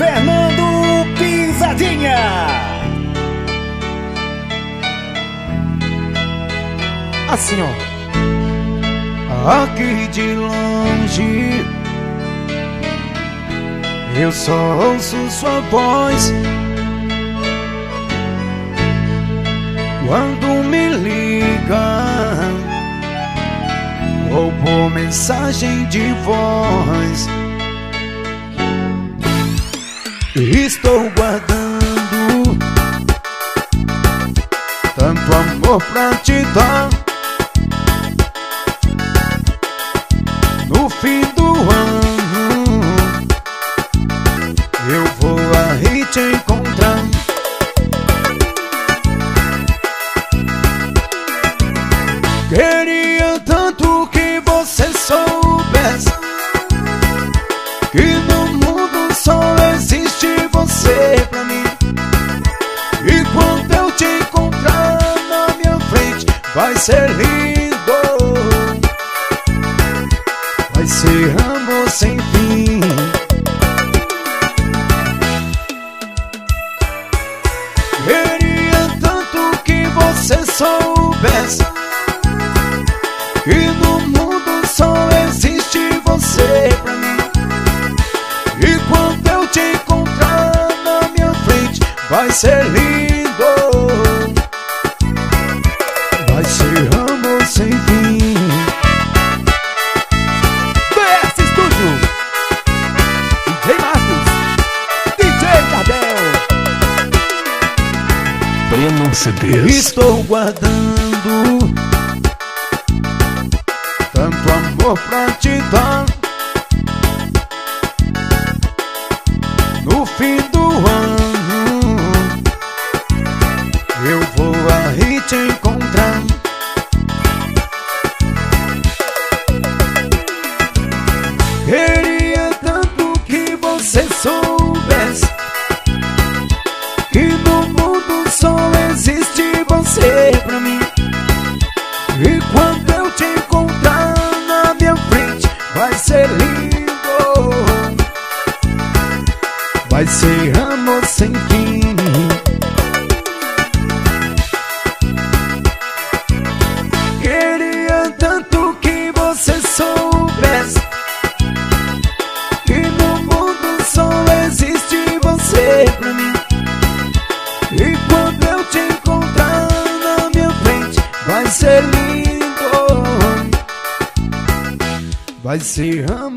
Fernando Pisadinha. Assim, ó. Aqui de longe eu só ouço sua voz quando me liga ou por mensagem de voz. Estou guardando tanto amor pra te dar. No fim do ano eu vou aí te encontrar. Queria tanto que você soubesse que no mundo só existe você pra mim. E quando eu te encontrar na minha frente, vai ser lindo, vai ser amor sem fim. Queria tanto que você soubesse que no mundo só existe você pra mim. E quando eu te encontrar na minha frente, vai ser lindo, vai ser amor sem fim. BS Studio, DJ Marcos, DJ Jardel. Breno CDs. Estou guardando tanto amor pra te dar. No fim do ano eu vou aí te encontrar. Queria tanto que você soubesse que no mundo só existe você pra mim. E quando eu te encontrar na minha frente, vai ser lindo, vai ser amor sem fim. Queria tanto que você soubesse que no mundo só existe você pra mim. E quando eu te encontrar na minha frente, vai ser lindo, vai ser amor.